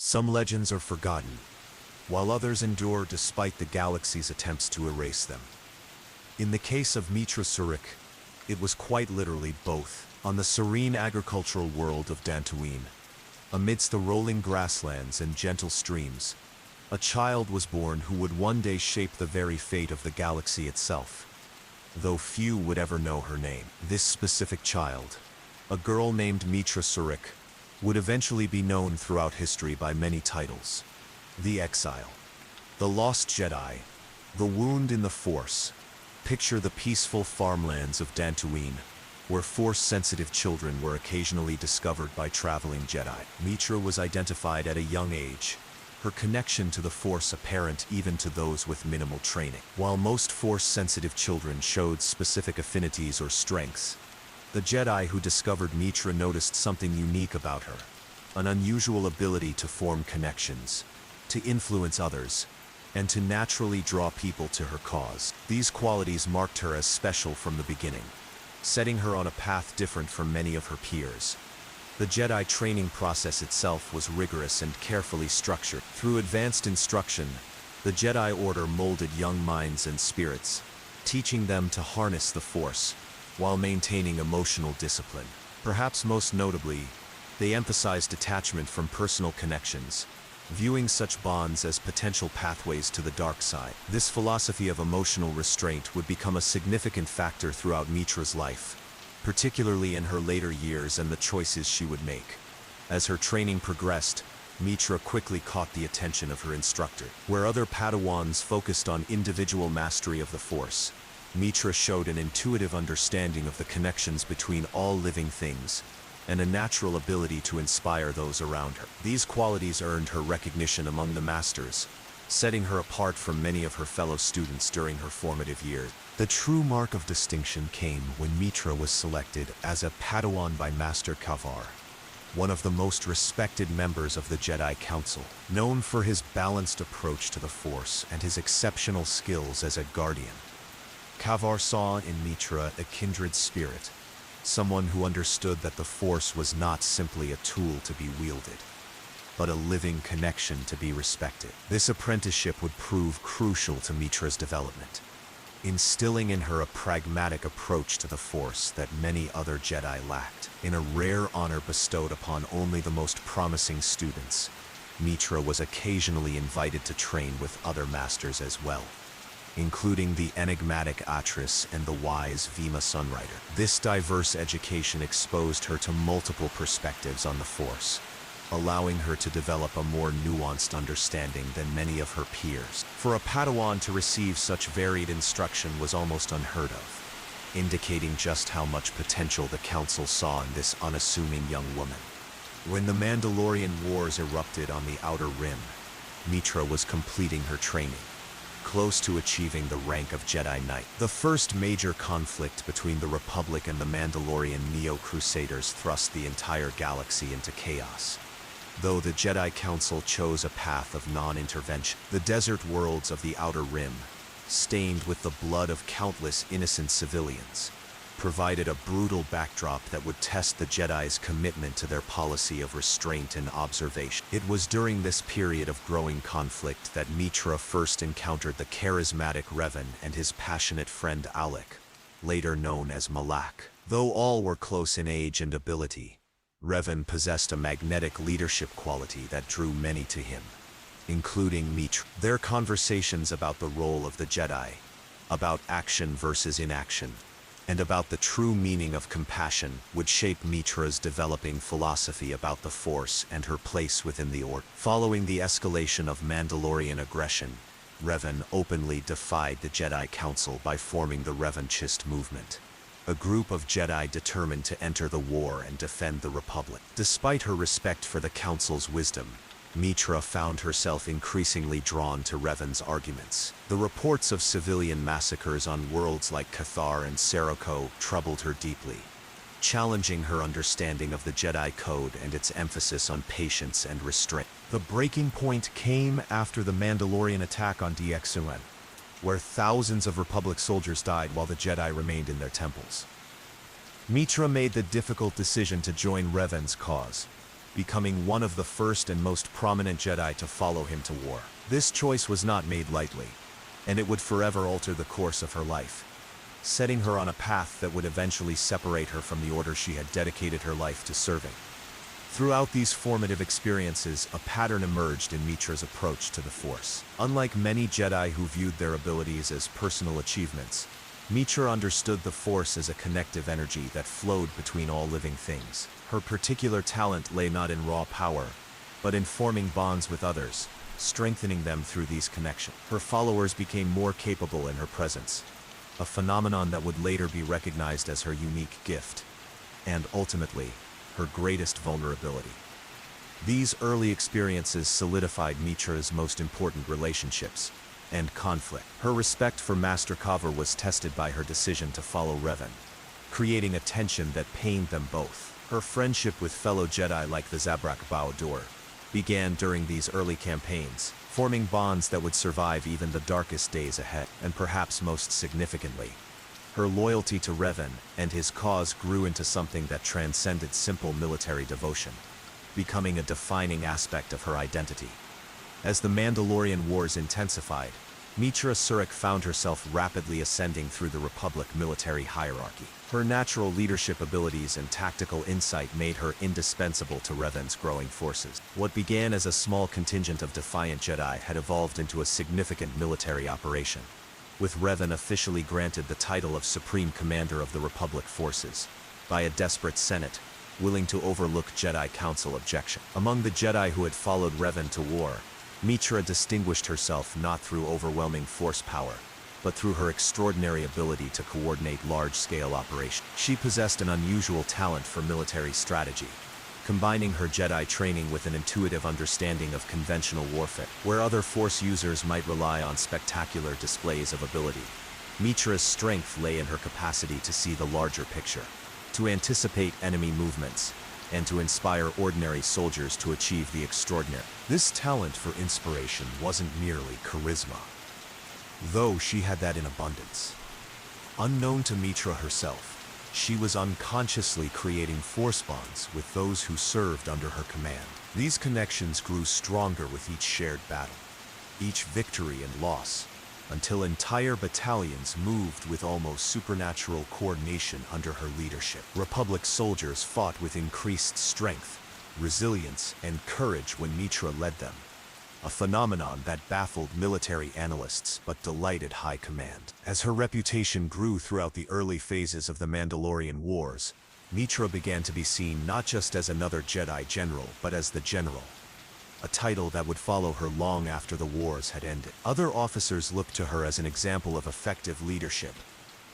Some legends are forgotten, while others endure despite the galaxy's attempts to erase them. In the case of Meetra Surik, it was quite literally both. On the serene agricultural world of Dantooine, amidst the rolling grasslands and gentle streams, a child was born who would one day shape the very fate of the galaxy itself, though few would ever know her name. This specific child, a girl named Meetra Surik, would eventually be known throughout history by many titles: the Exile, the Lost Jedi, the Wound in the Force. Picture the peaceful farmlands of Dantooine, where Force-sensitive children were occasionally discovered by traveling Jedi. Meetra was identified at a young age, her connection to the Force apparent even to those with minimal training. While most Force-sensitive children showed specific affinities or strengths, the Jedi who discovered Meetra noticed something unique about her: an unusual ability to form connections, to influence others, and to naturally draw people to her cause. These qualities marked her as special from the beginning, setting her on a path different from many of her peers. The Jedi training process itself was rigorous and carefully structured. Through advanced instruction, the Jedi Order molded young minds and spirits, teaching them to harness the Force while maintaining emotional discipline. Perhaps most notably, they emphasized detachment from personal connections, viewing such bonds as potential pathways to the dark side. This philosophy of emotional restraint would become a significant factor throughout Meetra's life, particularly in her later years and the choices she would make. As her training progressed, Meetra quickly caught the attention of her instructor. Where other Padawans focused on individual mastery of the Force, Meetra showed an intuitive understanding of the connections between all living things, and a natural ability to inspire those around her. These qualities earned her recognition among the Masters, setting her apart from many of her fellow students during her formative years. The true mark of distinction came when Meetra was selected as a Padawan by Master Kavar, one of the most respected members of the Jedi Council. Known for his balanced approach to the Force and his exceptional skills as a guardian, Kavar saw in Meetra a kindred spirit, someone who understood that the Force was not simply a tool to be wielded, but a living connection to be respected. This apprenticeship would prove crucial to Meetra's development, instilling in her a pragmatic approach to the Force that many other Jedi lacked. In a rare honor bestowed upon only the most promising students, Meetra was occasionally invited to train with other masters as well, including the enigmatic Atris and the wise Vima Sunrider. This diverse education exposed her to multiple perspectives on the Force, allowing her to develop a more nuanced understanding than many of her peers. For a Padawan to receive such varied instruction was almost unheard of, indicating just how much potential the Council saw in this unassuming young woman. When the Mandalorian Wars erupted on the Outer Rim, Meetra was completing her training, close to achieving the rank of Jedi Knight. The first major conflict between the Republic and the Mandalorian Neo-Crusaders thrust the entire galaxy into chaos. Though the Jedi Council chose a path of non-intervention, the desert worlds of the Outer Rim, stained with the blood of countless innocent civilians, provided a brutal backdrop that would test the Jedi's commitment to their policy of restraint and observation. It was during this period of growing conflict that Meetra first encountered the charismatic Revan and his passionate friend Alec, later known as Malak. Though all were close in age and ability, Revan possessed a magnetic leadership quality that drew many to him, including Meetra. Their conversations about the role of the Jedi, about action versus inaction, and about the true meaning of compassion would shape Meetra's developing philosophy about the Force and her place within the Order. Following the escalation of Mandalorian aggression, Revan openly defied the Jedi Council by forming the Revanchist movement, a group of Jedi determined to enter the war and defend the Republic. Despite her respect for the Council's wisdom, Meetra found herself increasingly drawn to Revan's arguments. The reports of civilian massacres on worlds like Cathar and Serroco troubled her deeply, challenging her understanding of the Jedi Code and its emphasis on patience and restraint. The breaking point came after the Mandalorian attack on Dxun, where thousands of Republic soldiers died while the Jedi remained in their temples. Meetra made the difficult decision to join Revan's cause, becoming one of the first and most prominent Jedi to follow him to war. This choice was not made lightly, and it would forever alter the course of her life, setting her on a path that would eventually separate her from the order she had dedicated her life to serving. Throughout these formative experiences, a pattern emerged in Meetra's approach to the Force. Unlike many Jedi who viewed their abilities as personal achievements, Meetra understood the Force as a connective energy that flowed between all living things. Her particular talent lay not in raw power, but in forming bonds with others, strengthening them through these connections. Her followers became more capable in her presence, a phenomenon that would later be recognized as her unique gift, and ultimately, her greatest vulnerability. These early experiences solidified Meetra's most important relationships and conflict. Her respect for Master Kavir was tested by her decision to follow Revan, creating a tension that pained them both. Her friendship with fellow Jedi like the Zabrak Bao-Dur began during these early campaigns, forming bonds that would survive even the darkest days ahead. And perhaps most significantly, her loyalty to Revan and his cause grew into something that transcended simple military devotion, becoming a defining aspect of her identity. As the Mandalorian Wars intensified, Meetra Surik found herself rapidly ascending through the Republic military hierarchy. Her natural leadership abilities and tactical insight made her indispensable to Revan's growing forces. What began as a small contingent of defiant Jedi had evolved into a significant military operation, with Revan officially granted the title of Supreme Commander of the Republic forces by a desperate Senate, willing to overlook Jedi Council objection. Among the Jedi who had followed Revan to war, Meetra distinguished herself not through overwhelming force power, but through her extraordinary ability to coordinate large-scale operations. She possessed an unusual talent for military strategy, combining her Jedi training with an intuitive understanding of conventional warfare. Where other Force users might rely on spectacular displays of ability, Meetra's strength lay in her capacity to see the larger picture, to anticipate enemy movements, and to inspire ordinary soldiers to achieve the extraordinary. This talent for inspiration wasn't merely charisma, though she had that in abundance. Unknown to Meetra herself, she was unconsciously creating force bonds with those who served under her command. These connections grew stronger with each shared battle, each victory and loss, until entire battalions moved with almost supernatural coordination under her leadership. Republic soldiers fought with increased strength, resilience, and courage when Meetra led them, a phenomenon that baffled military analysts but delighted high command. As her reputation grew throughout the early phases of the Mandalorian Wars, Meetra began to be seen not just as another Jedi general, but as the General, a title that would follow her long after the wars had ended. Other officers looked to her as an example of effective leadership,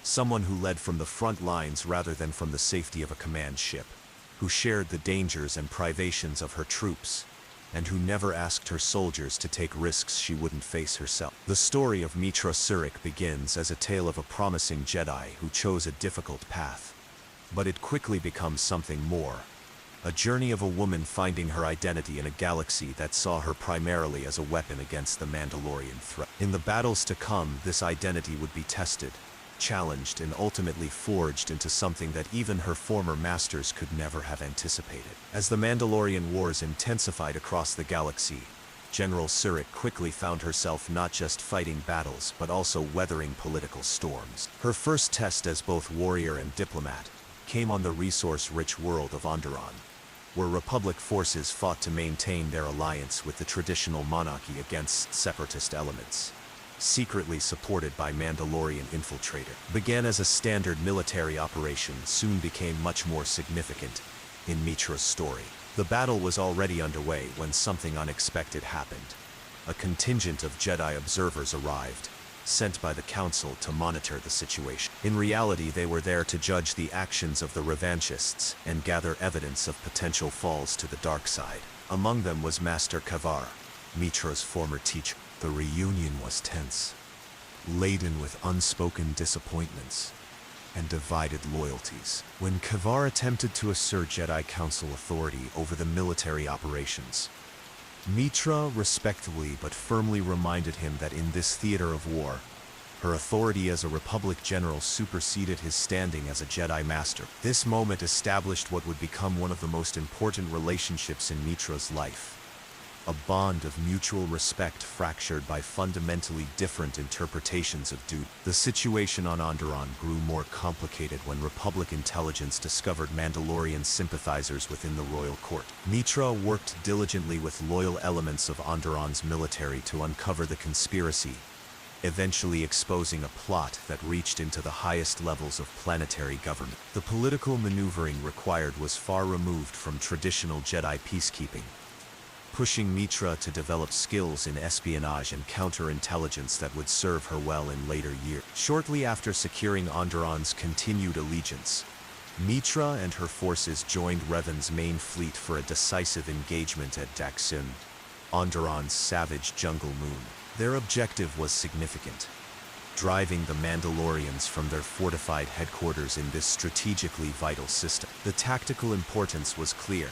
someone who led from the front lines rather than from the safety of a command ship, who shared the dangers and privations of her troops, and who never asked her soldiers to take risks she wouldn't face herself. The story of Meetra Surik begins as a tale of a promising Jedi who chose a difficult path, but it quickly becomes something more. A journey of a woman finding her identity in a galaxy that saw her primarily as a weapon against the Mandalorian threat. In the battles to come, this identity would be tested, challenged, and ultimately forged into something that even her former masters could never have anticipated. As the Mandalorian Wars intensified across the galaxy, General Surik quickly found herself not just fighting battles but also weathering political storms. Her first test as both warrior and diplomat came on the resource-rich world of Onderon, where Republic forces fought to maintain their alliance with the traditional monarchy against separatist elements, secretly supported by Mandalorian infiltrator. Began as a standard military operation, soon became much more significant in Meetra's story. The battle was already underway when something unexpected happened. A contingent of Jedi observers arrived, sent by the Council to monitor the situation. In reality, they were there to judge the actions of the revanchists and gather evidence of potential falls to the dark side. Among them was Master Kavir, Meetra's former teacher. The reunion was tense, laden with unspoken disappointments and divided loyalties. When Kavir attempted to assert Jedi Council authority over the military operations, Meetra respectfully but firmly reminded him that in this theater of war, Her authority as a Republic general superseded his standing as a Jedi Master. This moment established what would become one of the most important relationships in Meetra's life. A bond of mutual respect fractured by fundamentally different interpretations of duty. The situation on Onderon grew more complicated when Republic intelligence discovered Mandalorian sympathizers within the royal court. Meetra worked diligently with loyal elements of Onderon's military to uncover the conspiracy, eventually exposing a plot that reached into the highest levels of planetary government. The political maneuvering required was far removed from traditional Jedi peacekeeping, pushing Meetra to develop skills in espionage and counterintelligence that would serve her well in later years. Shortly after securing Onderon's continued allegiance, Meetra and her forces joined Revan's main fleet for a decisive engagement at Daxun, Onderon's savage jungle moon. Their objective was significant: driving the Mandalorians from their fortified headquarters in this strategically vital system. The tactical importance was clear,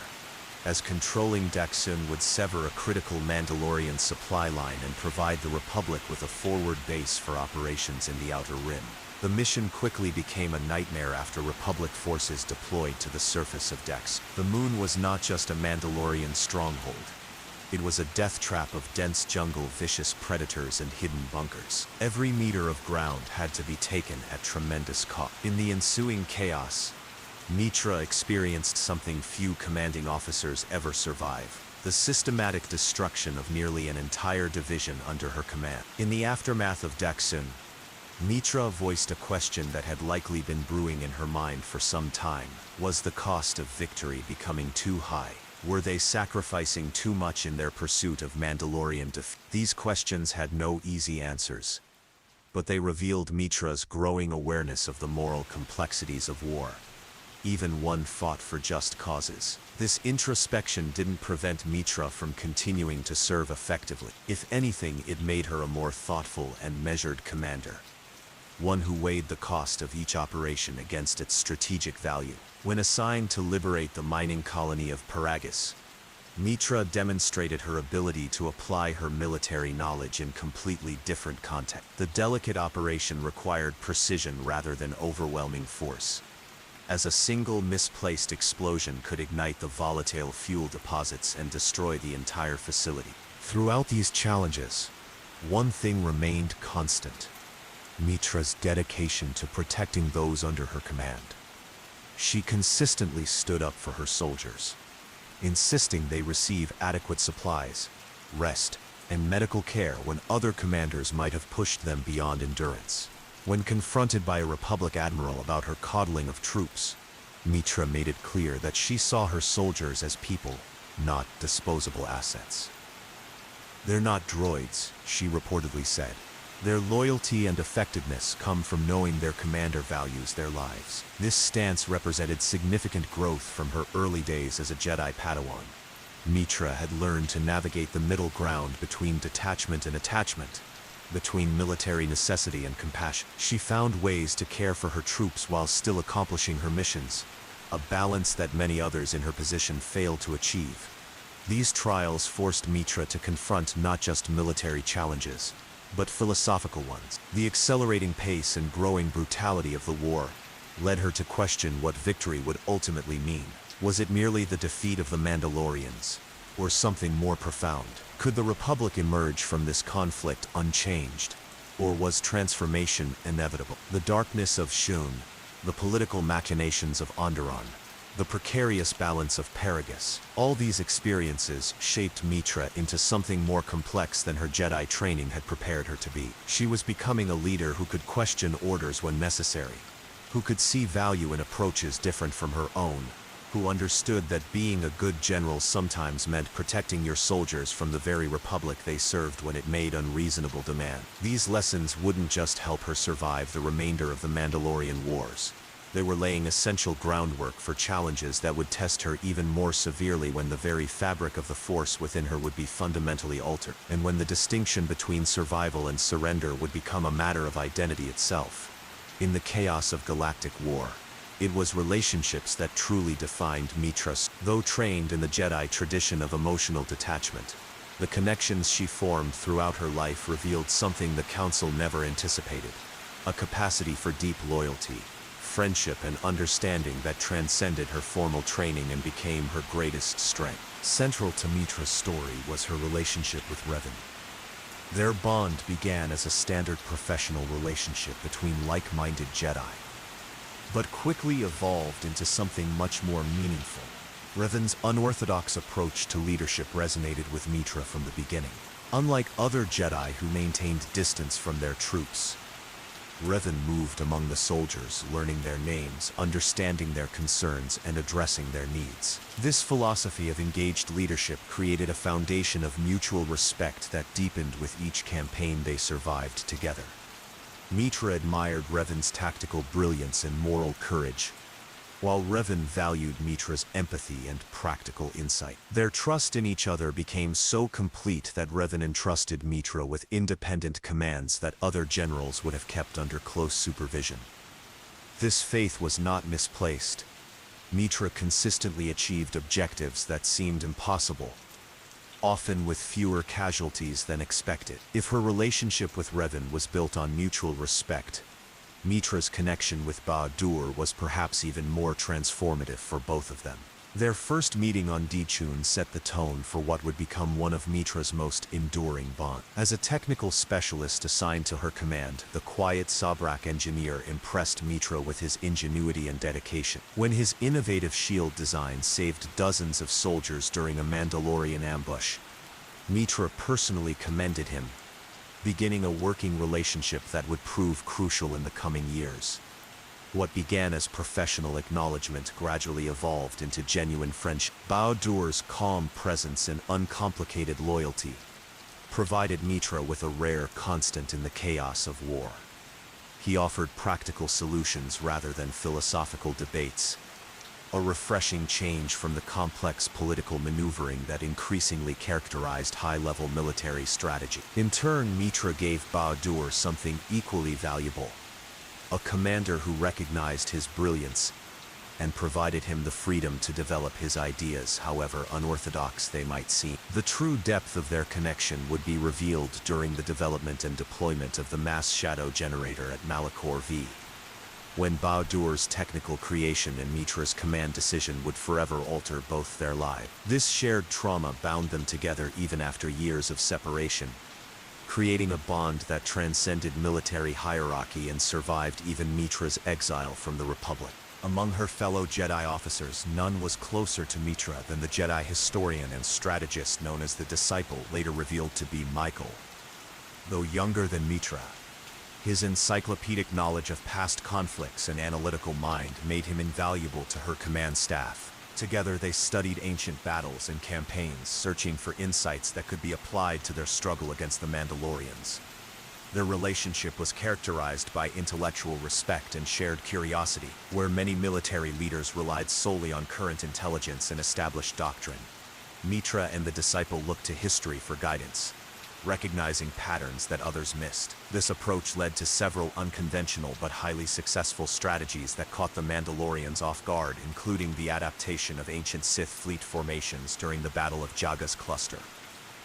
as controlling Daxun would sever a critical Mandalorian supply line and provide the Republic with a forward base for operations in the Outer Rim. The mission quickly became a nightmare after Republic forces deployed to the surface of Daxun. The moon was not just a Mandalorian stronghold. It was a death trap of dense jungle, vicious predators, and hidden bunkers. Every meter of ground had to be taken at tremendous cost. In the ensuing chaos, Meetra experienced something few commanding officers ever survive: the systematic destruction of nearly an entire division under her command. In the aftermath of Daxun, Meetra voiced a question that had likely been brewing in her mind for some time. Was the cost of victory becoming too high? Were they sacrificing too much in their pursuit of Mandalorian defeat? These questions had no easy answers, but they revealed Meetra's growing awareness of the moral complexities of war, even one fought for just causes. This introspection didn't prevent Meetra from continuing to serve effectively. If anything, it made her a more thoughtful and measured commander, one who weighed the cost of each operation against its strategic value. When assigned to liberate the mining colony of Paragus, Meetra demonstrated her ability to apply her military knowledge in completely different contexts. The delicate operation required precision rather than overwhelming force, as a single misplaced explosion could ignite the volatile fuel deposits and destroy the entire facility. Throughout these challenges, one thing remained constant: Meetra's dedication to protecting those under her command. She consistently stood up for her soldiers, insisting they receive adequate supplies, rest, and medical care when other commanders might have pushed them beyond endurance. When confronted by a Republic admiral about her coddling of troops, Meetra made it clear that she saw her soldiers as people, not disposable assets. "They're not droids," she reportedly said. "Their loyalty and effectiveness come from knowing their commander values their lives." This stance represented significant growth from her early days as a Jedi Padawan. Meetra had learned to navigate the middle ground between detachment and attachment, between military necessity and compassion. She found ways to care for her troops while still accomplishing her missions, a balance that many others in her position failed to achieve. These trials forced Meetra to confront not just military challenges, but philosophical ones. The accelerating pace and growing brutality of the war led her to question what victory would ultimately mean. Was it merely the defeat of the Mandalorians, or something more profound? Could the Republic emerge from this conflict unchanged, or was transformation inevitable? The darkness of Shun, the political machinations of Onderon, the precarious balance of Paragus, all these experiences shaped Meetra into something more complex than her Jedi training had prepared her to be. She was becoming a leader who could question orders when necessary, who could see value in approaches different from her own, who understood that being a good general sometimes meant protecting your soldiers from the very Republic they served when it made unreasonable demand. These lessons wouldn't just help her survive the remainder of the Mandalorian Wars. They were laying essential groundwork for challenges that would test her even more severely when the very fabric of the Force within her would be fundamentally altered, and when the distinction between survival and surrender would become a matter of identity itself. In the chaos of galactic war, it was relationships that truly defined Meetra. Though trained in the Jedi tradition of emotional detachment, The connections she formed throughout her life revealed something the Council never anticipated: a capacity for deep loyalty, friendship, and understanding that transcended her formal training and became her greatest strength. Central to Meetra's story was her relationship with Revan. Their bond began as a standard professional relationship between like-minded Jedi, but quickly evolved into something much more meaningful. Revan's unorthodox approach to leadership resonated with Meetra from the beginning. Unlike other Jedi who maintained distance from their troops, Revan moved among the soldiers, learning their names, understanding their concerns, and addressing their needs. This philosophy of engaged leadership created a foundation of mutual respect that deepened with each campaign they survived together. Meetra admired Revan's tactical brilliance and moral courage, while Revan valued Meetra's empathy and practical insight. Their trust in each other became so complete that Revan entrusted Meetra with independent commands that other generals would have kept under close supervision. This faith was not misplaced. Meetra consistently achieved objectives that seemed impossible, often with fewer casualties than expected. If her relationship with Revan was built on mutual respect, Meetra's connection with Ba-Dur was perhaps even more transformative for both of them. Their first meeting on Dichun set the tone for what would become one of Meetra's most enduring bonds. As a technical specialist assigned to her command, the quiet Sabrak engineer impressed Meetra with his ingenuity and dedication. When his innovative shield design saved dozens of soldiers during a Mandalorian ambush, Meetra personally commended him, beginning a working relationship that would prove crucial in the coming years. What began as professional acknowledgement gradually evolved into genuine friendship. Ba-Dur's calm presence and uncomplicated loyalty provided Meetra with a rare constant in the chaos of war. He offered practical solutions rather than philosophical debates, a refreshing change from the complex political maneuvering that increasingly characterized high-level military strategy. In turn, Meetra gave Ba-Dur something equally valuable: a commander who recognized his brilliance and provided him the freedom to develop his ideas, however unorthodox they might seem. The true depth of their connection would be revealed during the development and deployment of the mass shadow generator at Malachor V, when Ba-Dur's technical creation and Meetra's command decision would forever alter both their lives. This shared trauma bound them together even after years of separation, creating a bond that transcended military hierarchy and survived even Meetra's exile from the Republic. Among her fellow Jedi officers, none was closer to Meetra than the Jedi historian and strategist known as the Disciple, later revealed to be Michael. Though younger than Meetra, his encyclopedic knowledge of past conflicts and analytical mind made him invaluable to her command staff. Together they studied ancient battles and campaigns, searching for insights that could be applied to their struggle against the Mandalorians. Their relationship was characterized by intellectual respect and shared curiosity, where many military leaders relied solely on current intelligence and established doctrine. Meetra and the Disciple looked to history for guidance, recognizing patterns that others missed. This approach led to several unconventional but highly successful strategies that caught the Mandalorians off guard, including the adaptation of ancient Sith fleet formations during the Battle of Jaga's Cluster.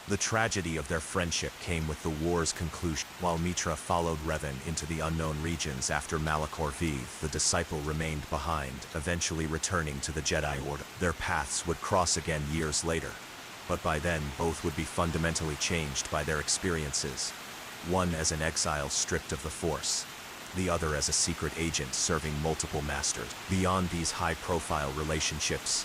The tragedy of their friendship came with the war's conclusion. While Meetra followed Revan into the unknown regions after Malachor V, the Disciple remained behind, eventually returning to the Jedi Order. Their paths would cross again years later, but by then both would be fundamentally changed by their experiences, one as an exile stripped of the Force, the other as a secret agent serving multiple masters. Beyond these high-profile relationships,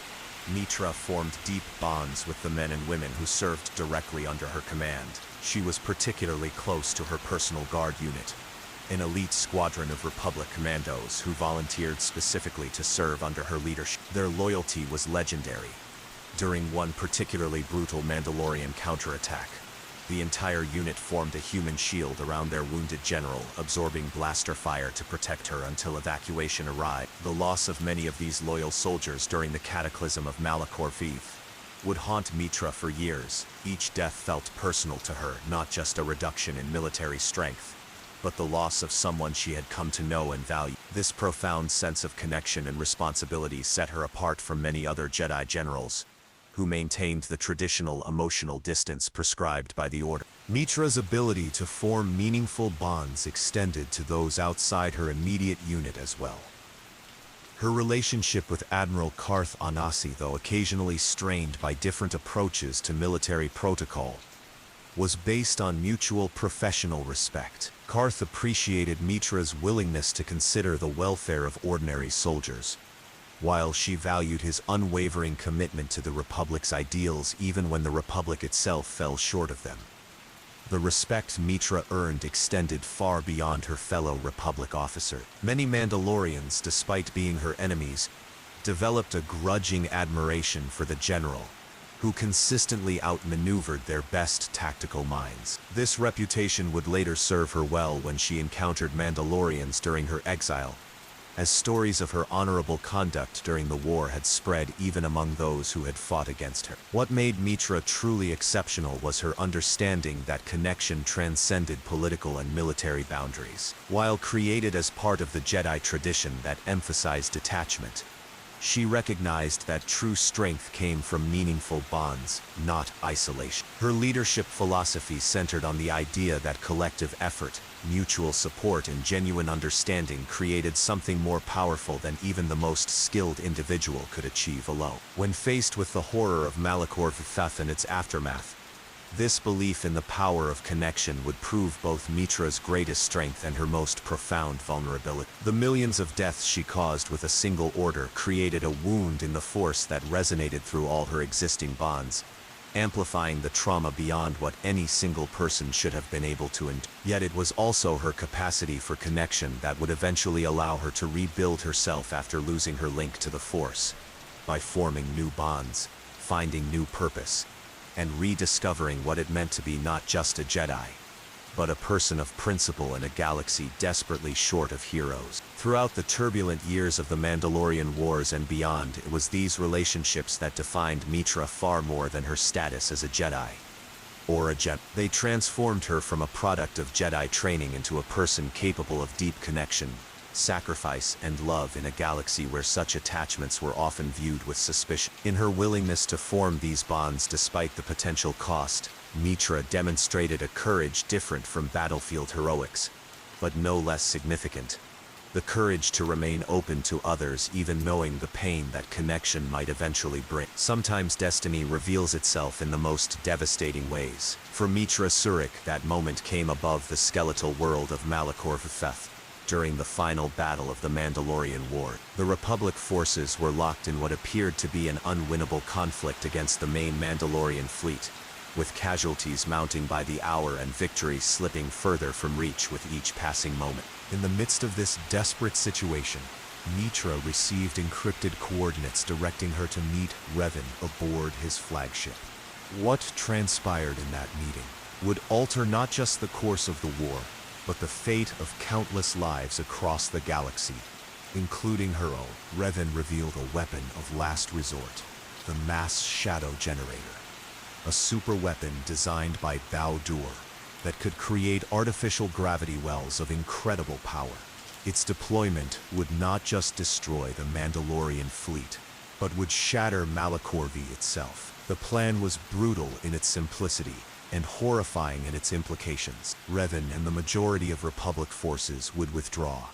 Meetra formed deep bonds with the men and women who served directly under her command. She was particularly close to her personal guard unit, an elite squadron of Republic commandos who volunteered specifically to serve under her leadership. Their loyalty was legendary. During one particularly brutal Mandalorian counterattack, the entire unit formed a human shield around their wounded general, absorbing blaster fire to protect her until evacuation arrived. The loss of many of these loyal soldiers during the cataclysm of Malachor V would haunt Meetra for years. Each death felt personal to her, not just a reduction in military strength, but the loss of someone she had come to know and value. This profound sense of connection and responsibility set her apart from many other Jedi generals, who maintained the traditional emotional distance prescribed by the Order. Meetra's ability to form meaningful bonds extended to those outside her immediate unit as well. Her relationship with Admiral Karth Onasi, though occasionally strained by different approaches to military protocol, was based on mutual professional respect. Karth appreciated Meetra's willingness to consider the welfare of ordinary soldiers, while she valued his unwavering commitment to the Republic's ideals even when the Republic itself fell short of them. The respect Meetra earned extended far beyond her fellow Republic officer. Many Mandalorians, despite being her enemies, developed a grudging admiration for the general, who consistently outmaneuvered their best tactical minds. This reputation would later serve her well when she encountered Mandalorians during her exile, as stories of her honorable conduct during the war had spread even among those who had fought against her. What made Meetra truly exceptional was her understanding that connection transcended political and military boundaries. While created as part of the Jedi tradition that emphasized detachment, she recognized that true strength came from meaningful bonds, not isolation. Her leadership philosophy centered on the idea that collective effort, mutual support, and genuine understanding created something more powerful than even the most skilled individual could achieve alone. When faced with the horror of Malachor V'Theth and its aftermath, this belief in the power of connection would prove both Meetra's greatest strength and her most profound vulnerability. The millions of deaths she caused with a single order created a wound in the Force that resonated through all her existing bonds, amplifying the trauma beyond what any single person should have been able to endure. Yet it was also her capacity for connection that would eventually allow her to rebuild herself after losing her link to the Force, by forming new bonds, finding new purpose, and rediscovering what it meant to be not just a Jedi, but a person of principle in a galaxy desperately short of heroes. Throughout the turbulent years of the Mandalorian Wars and beyond, it was these relationships that defined Meetra far more than her status as a Jedi or a Jedi. They transformed her from a product of Jedi training into a person capable of deep connection, sacrifice, and love in a galaxy where such attachments were often viewed with suspicion. In her willingness to form these bonds despite the potential cost, Meetra demonstrated a courage different from battlefield heroics, but no less significant: the courage to remain open to others even knowing the pain that connection might eventually bring. Sometimes destiny reveals itself in the most devastating ways. For Meetra Surik, that moment came above the skeletal world of Malachor V'Theth. During the final battle of the Mandalorian War, the Republic forces were locked in what appeared to be an unwinnable conflict against the main Mandalorian fleet, with casualties mounting by the hour and victory slipping further from reach with each passing moment. In the midst of this desperate situation, Meetra received encrypted coordinates directing her to meet Revan aboard his flagship. What transpired in that meeting would alter not just the course of the war, but the fate of countless lives across the galaxy, including her own. Revan revealed a weapon of last resort, the Mass Shadow Generator, a super weapon designed by Bao-Dur that could create artificial gravity wells of incredible power. Its deployment would not just destroy the Mandalorian fleet, but would shatter Malachor V itself. The plan was brutal in its simplicity and horrifying in its implications. Revan and the majority of Republic forces would withdraw,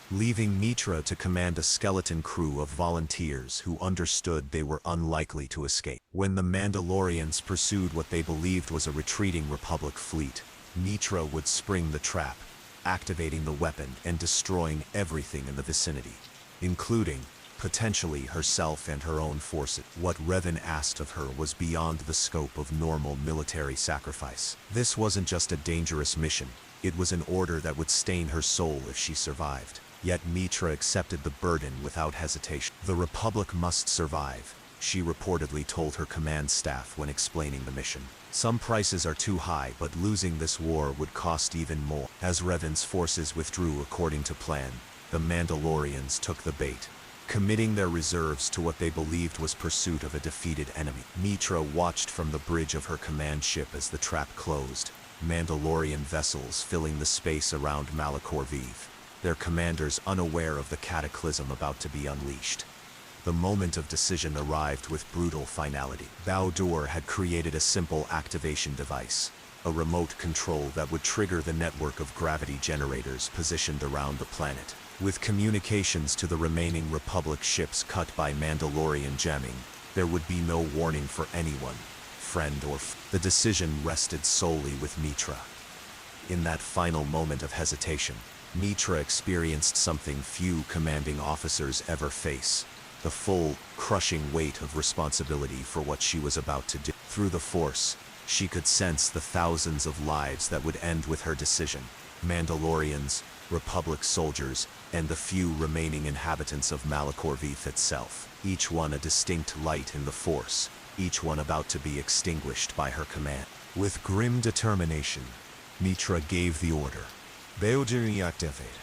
leaving Meetra to command a skeleton crew of volunteers who understood they were unlikely to escape. When the Mandalorians pursued what they believed was a retreating Republic fleet, Meetra would spring the trap, activating the weapon and destroying everything in the vicinity, including potentially herself and her own forces. What Revan asked of her was beyond the scope of normal military sacrifice. This wasn't just a dangerous mission, it was an order that would stain her soul if she survived. Yet Meetra accepted the burden without hesitation. The Republic must survive, she reportedly told her command staff when explaining the mission. Some prices are too high, but losing this war would cost even more. As Revan's forces withdrew according to plan, the Mandalorians took the bait, committing their reserves to what they believed was pursuit of a defeated enemy. Meetra watched from the bridge of her command ship as the trap closed, Mandalorian vessels filling the space around Malachor V, their commanders unaware of the cataclysm about to be unleashed. The moment of decision arrived with brutal finality. Bao-Dur had created a simple activation device, a remote control that would trigger the network of gravity generators positioned around the planet. With communications to the remaining Republic ships cut by Mandalorian jamming, there would be no warning for anyone, friend or The decision rested solely with Meetra. In that final moment of hesitation, Meetra experienced something few commanding officers ever face: the full, crushing weight of responsibility for what she was about to do. Through the Force, she could sense the thousands of lives that would end with her decision. Mandalorians, Republic soldiers, and the few remaining inhabitants of Malachor Vith itself, each one a distinct light in the Force, each one about to be extinguished by her command. With grim determination, Meetra gave the order. Bao-Dur activate.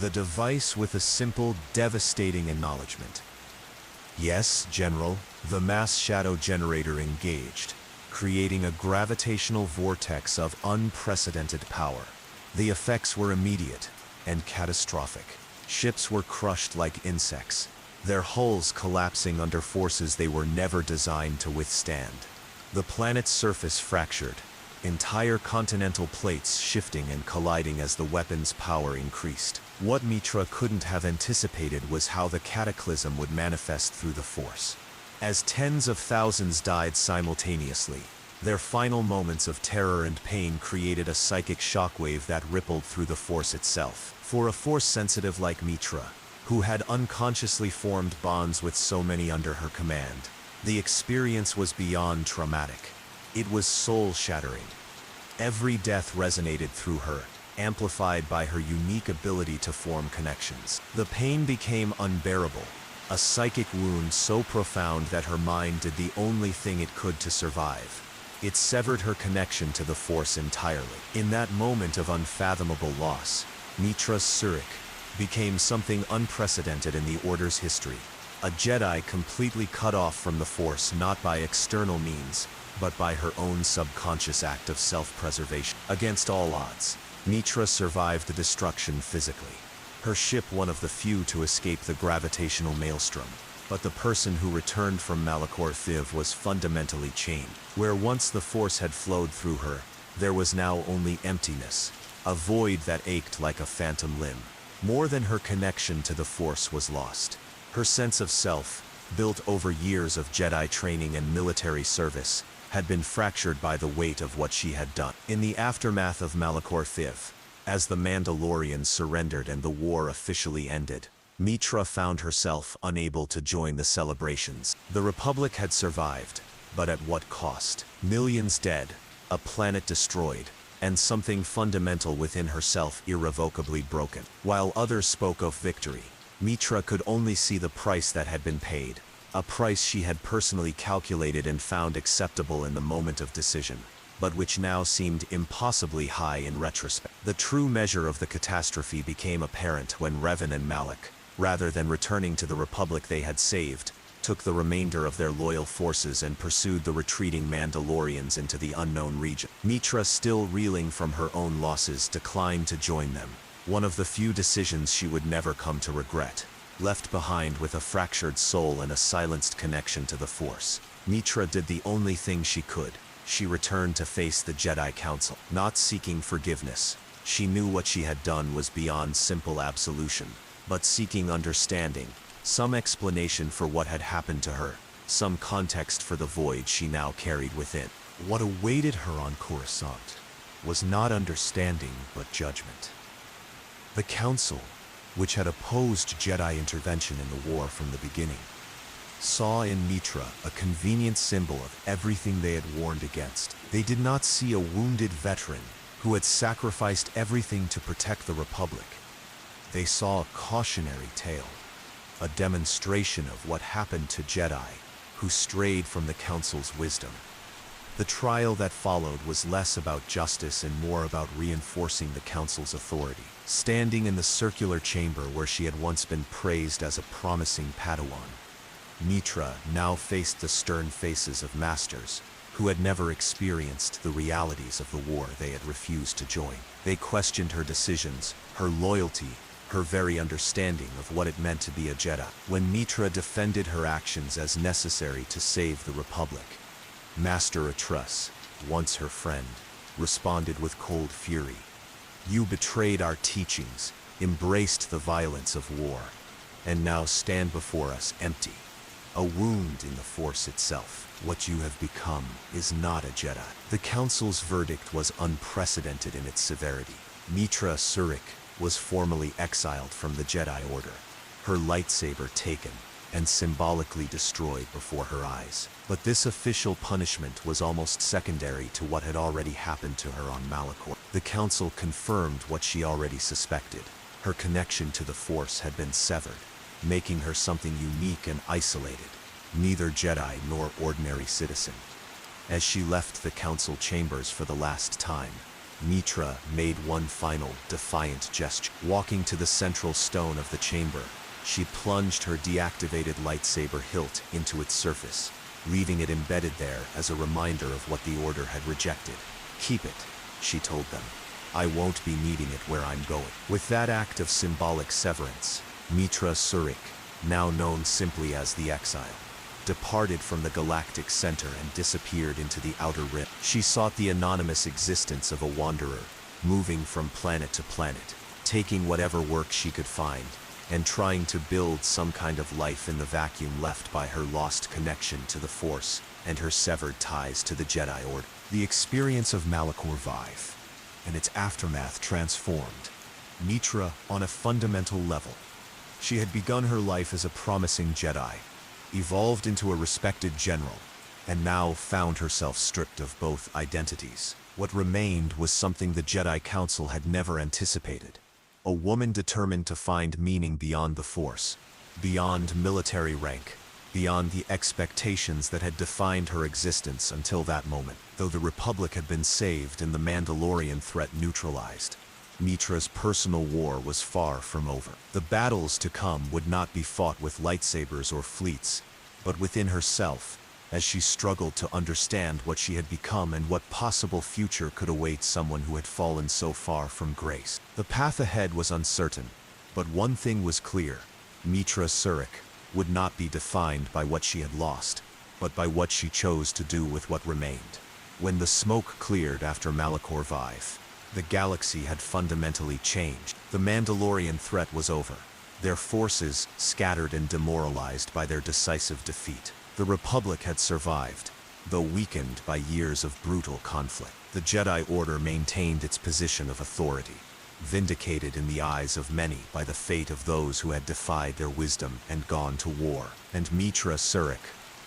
The device with a simple, devastating acknowledgement. Yes, General, the mass shadow generator engaged, creating a gravitational vortex of unprecedented power. The effects were immediate and catastrophic. Ships were crushed like insects, their hulls collapsing under forces they were never designed to withstand. The planet's surface fractured, entire continental plates shifting and colliding as the weapon's power increased. What Meetra couldn't have anticipated was how the cataclysm would manifest through the Force. As tens of thousands died simultaneously, their final moments of terror and pain created a psychic shockwave that rippled through the Force itself. For a Force sensitive like Meetra, who had unconsciously formed bonds with so many under her command, the experience was beyond traumatic. It was soul-shattering. Every death resonated through her, amplified by her unique ability to form connections. The pain became unbearable, a psychic wound so profound that her mind did the only thing it could to survive. It severed her connection to the Force entirely. In that moment of unfathomable loss, Meetra Surik became something unprecedented in the Order's history. A Jedi completely cut off from the Force not by external means, but by her own subconscious act of self-preservation. Against all odds, Meetra survived the destruction physically, her ship one of the few to escape the gravitational maelstrom. But the person who returned from Malachor Thiv was fundamentally changed. Where once the Force had flowed through her, there was now only emptiness, a void that ached like a phantom limb. More than her connection to the Force was lost. Her sense of self, built over years of Jedi training and military service, had been fractured by the weight of what she had done. In the aftermath of Malachor Thiv, as the Mandalorians surrendered and the war officially ended, Meetra found herself unable to join the celebrations. The Republic had survived, but at what cost? Millions dead, a planet destroyed, and something fundamental within herself irrevocably broken. While others spoke of victory, Meetra could only see the price that had been paid, a price she had personally calculated and found acceptable in the moment of decision, but which now seemed impossibly high in retrospect. The true measure of the catastrophe became apparent when Revan and Malak, rather than returning to the Republic they had saved, took the remainder of their loyal forces and pursued the retreating Mandalorians into the unknown region. Meetra, still reeling from her own losses, declined to join them, one of the few decisions she would never come to regret. Left behind with a fractured soul and a silenced connection to the Force, Meetra did the only thing she could. She returned to face the Jedi Council. Not seeking forgiveness, she knew what she had done was beyond simple absolution, but seeking understanding, some explanation for what had happened to her, some context for the void she now carried within. What awaited her on Coruscant was not understanding but judgment. The Council, which had opposed Jedi intervention in the war from the beginning, saw in Meetra a convenient symbol of everything they had warned against. They did not see a wounded veteran who had sacrificed everything to protect the Republic. They saw a cautionary tale, a demonstration of what happened to Jedi who strayed from the Council's wisdom. The trial that followed was less about justice and more about reinforcing the Council's authority. Standing in the circular chamber where she had once been praised as a promising Padawan, Meetra now faced the stern faces of masters who had never experienced the realities of the war they had refused to join. They questioned her decisions, her loyalty, her very understanding of what it meant to be a Jedi. When Meetra defended her actions as necessary to save the Republic, Master Atrus, once her friend, responded with cold fury. You betrayed our teachings, embraced the violence of war, and now stand before us empty. A wound in the Force itself. What you have become is not a Jedi. The Council's verdict was unprecedented in its severity. Meetra Surik was formally exiled from the Jedi Order, her lightsaber taken and symbolically destroyed before her eyes. But this official punishment was almost secondary to what had already happened to her on Malachor. The Council confirmed what she already suspected. Her connection to the Force had been severed, making her something unique and isolated, neither Jedi nor ordinary citizen. As she left the Council chambers for the last time, Meetra made one final, defiant gesture. Walking to the central stone of the chamber, she plunged her deactivated lightsaber hilt into its surface, leaving it embedded there as a reminder of what the Order had rejected. Keep it, she told them. I won't be needing it where I'm going. With that act of symbolic severance, Meetra Surik, now known simply as the Exile, departed from the galactic center and disappeared into the outer rim. She sought the anonymous existence of a wanderer, moving from planet to planet, taking whatever work she could find, and trying to build some kind of life in the vacuum left by her lost connection to the Force and her severed ties to the Jedi Order. The experience of Malachor V and its aftermath transformed Meetra on a fundamental level. She had begun her life as a promising Jedi, evolved into a respected general, and now found herself stripped of both identities. What remained was something the Jedi Council had never anticipated. A woman determined to find meaning beyond the Force, beyond military rank, beyond the expectations that had defined her existence until that moment. Though the Republic had been saved and the Mandalorian threat neutralized, Meetra's personal war was far from over. The battles to come would not be fought with lightsabers or fleets, but within herself, as she struggled to understand what she had become and what possible future could await someone who had fallen so far from grace. The path ahead was uncertain, but one thing was clear. Meetra Surik would not be defined by what she had lost, but by what she chose to do with what remained. When the smoke cleared after Malachor V, the galaxy had fundamentally changed. The Mandalorian threat was over, their forces scattered and demoralized by their decisive defeat. The Republic had survived, though weakened by years of brutal conflict. The Jedi Order maintained its position of authority, vindicated in the eyes of many by the fate of those who had defied their wisdom and gone to war. And Meetra Surik,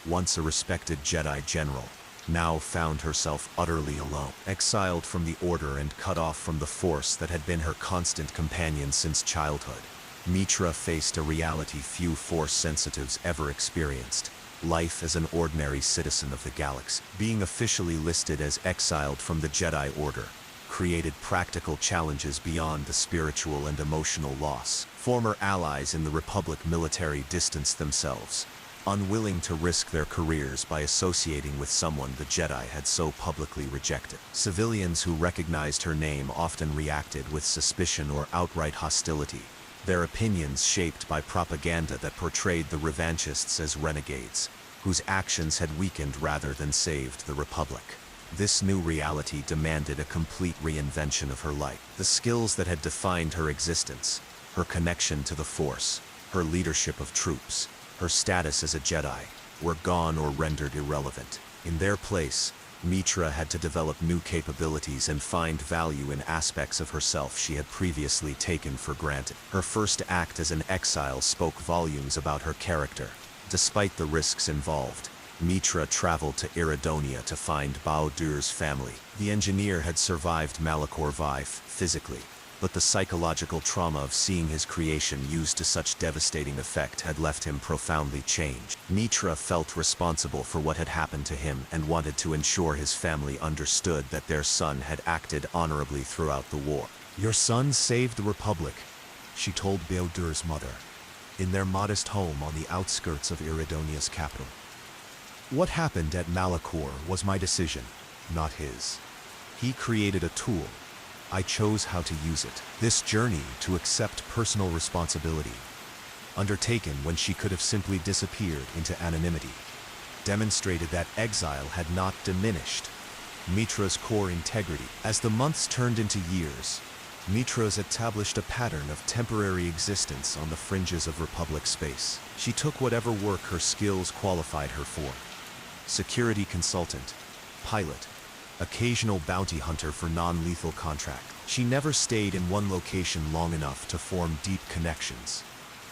once a respected Jedi general, now found herself utterly alone, exiled from the Order and cut off from the Force that had been her constant companion since childhood. Meetra faced a reality few Force sensitives ever experienced: life as an ordinary citizen of the galaxy. Being officially listed as exiled from the Jedi Order created practical challenges beyond the spiritual and emotional loss. Former allies in the Republic military distanced themselves, unwilling to risk their careers by associating with someone the Jedi had so publicly rejected. Civilians who recognized her name often reacted with suspicion or outright hostility, their opinions shaped by propaganda that portrayed the revanchists as renegades, whose actions had weakened rather than saved the Republic. This new reality demanded a complete reinvention of her life. The skills that had defined her existence, her connection to the Force, her leadership of troops, her status as a Jedi, were gone or rendered irrelevant. In their place, Meetra had to develop new capabilities and find value in aspects of herself she had previously taken for granted. Her first act as an exile spoke volumes about her character. Despite the risks involved, Meetra traveled to Iridonia to find Bao-Dur's family. The engineer had survived Malachor V physically, but the psychological trauma of seeing his creation used to such devastating effect had left him profoundly changed. Meetra felt responsible for what had happened to him and wanted to ensure his family understood that their son had acted honorably throughout the war. Your son saved the Republic, she told Bao-Dur's mother, in their modest home on the outskirts of Iridonia's capital. What happened at Malachor was my decision, not his. He created a tool, I chose how to use it. This journey to accept personal responsibility, undertaken when she could have simply disappeared into anonymity, demonstrated that exile had not diminished Meetra's core integrity. As the months turned into years, Meetra's established a pattern of temporary existence on the fringes of Republic space. She took whatever work her skills qualified her for. Security consultant, pilot, occasional bounty hunter for non-lethal contract. She never stayed in one location long enough to form deep connections,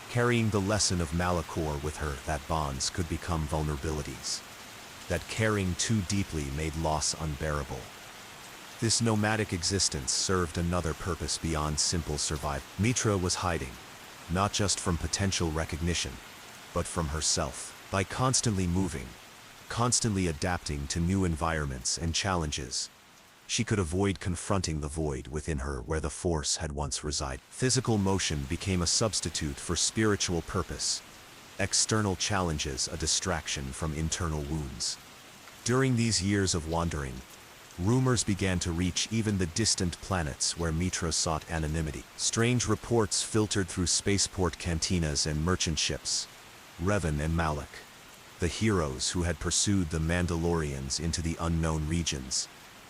carrying the lesson of Malachor with her that bonds could become vulnerabilities, that caring too deeply made loss unbearable. This nomadic existence served another purpose beyond simple survival. Meetra was hiding, not just from potential recognition, but from herself. By constantly moving, constantly adapting to new environments and challenges, she could avoid confronting the void within her where the Force had once resided. Physical motion became a substitute for spiritual purpose, external challenges a distraction from internal wounds. During these years of wandering, rumors began to reach even the distant planets where Meetra sought anonymity. Strange reports filtered through spaceport cantinas and merchant ships. Revan and Malak, the heroes who had pursued the Mandalorians into the unknown regions,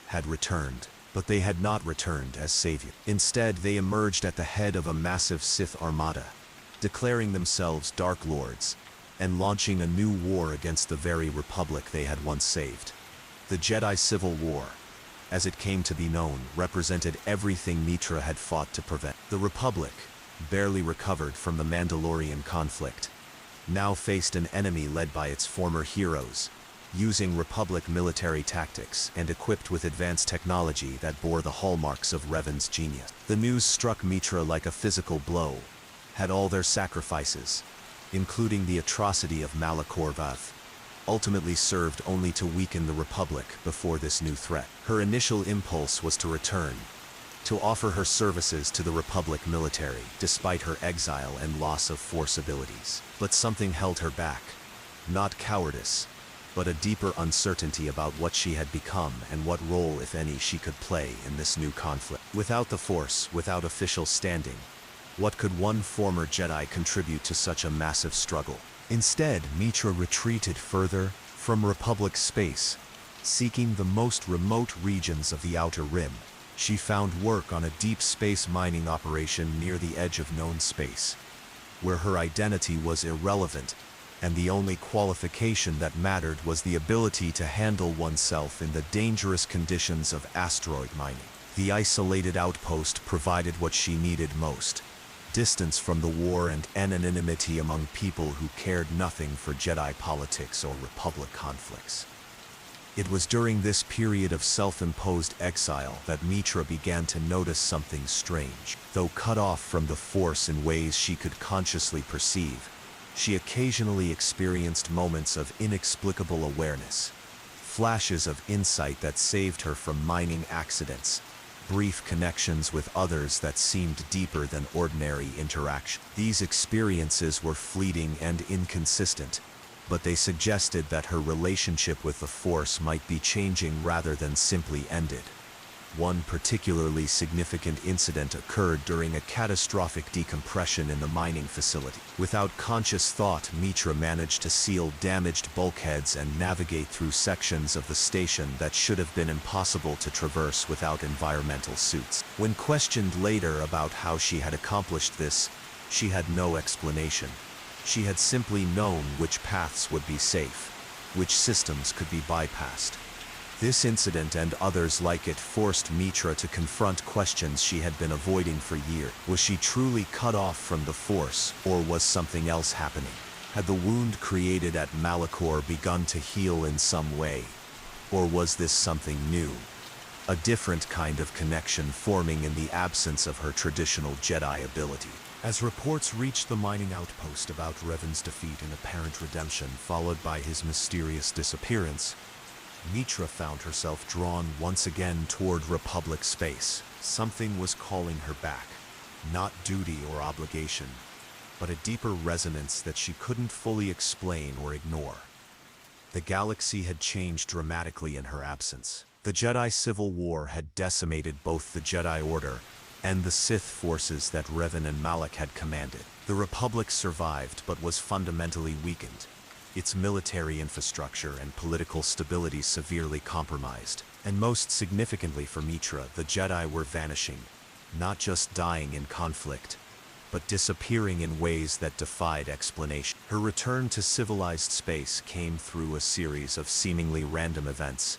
had returned, but they had not returned as saviors. Instead, they emerged at the head of a massive Sith armada, declaring themselves Dark Lords and launching a new war against the very Republic they had once saved. The Jedi Civil War, as it came to be known, represented everything Meetra had fought to prevent. The Republic, barely recovered from the Mandalorian conflict, now faced an enemy led by its former heroes, using Republic military tactics and equipped with advanced technology that bore the hallmarks of Revan's genius. The news struck Meetra like a physical blow. Had all their sacrifices, including the atrocity of Malachor Vath, ultimately served only to weaken the Republic before this new threat. Her initial impulse was to return, to offer her services to the Republic military, despite her exile and loss of Force abilities. But something held her back. Not cowardice, but a deeper uncertainty about what she had become and what role, if any, she could play in this new conflict. Without the Force, without official standing, what could one former Jedi contribute to such a massive struggle? Instead, Meetra retreated further from Republic space, seeking the most remote regions of the Outer Rim. She found work on a deep space mining operation near the edge of known space, where her identity was irrelevant, and the only qualification that mattered was the ability to handle oneself in the dangerous conditions of asteroid mining. The isolated outpost provided what she needed most: distance from the war and anonymity among people who cared nothing for Jedi politics or Republic conflicts. It was during this period of self-imposed exile that Meetra began to notice something strange. Though cut off from the Force in ways she could consciously perceive, she occasionally experienced moments of inexplicable awareness, flashes of insight that saved her from mining accidents, brief connections with others that seemed deeper than ordinary interaction. These experiences were fleeting and inconsistent, but they suggested that her relationship with the Force might be changing rather than simply ended. One particularly significant incident occurred during a catastrophic decompression in the mining facility. Without conscious thought, Meetra managed to seal damaged bulkheads and navigate through sections of the station that should have been impossible to traverse without environmental suits. When questioned later about how she had accomplished this, she had no explanation. She had simply known which paths would be safe, which systems could be bypassed. This incident and others like it forced Meetra to confront questions she had been avoiding for years. Was she truly cut off from the Force, or was something else happening? Had the wound created at Malachor begun to heal in some way? Or was this something new? A different kind of connection forming in the absence of her traditional Jedi ability. As reports reached the mining outpost about Revan's defeat and apparent redemption, followed by his mysterious disappearance, Meetra found herself drawn once again toward Republic space. Something was calling her back. Not duty or obligation, but a deeper resonance that she couldn't fully explain or ignore. The galaxy had changed dramatically in her absence. The Jedi Civil War had decimated both the Jedi Order and the Sith forces that Revan and Malak had commanded. The Republic survived but was fundamentally weakened, its military infrastructure and political stability severely compromised. And most significantly for Meetra, the Jedi were vanishing, not just dying in conflict, but disappearing in ways that defied explanation. Her return to civilized space came through a series of seemingly random events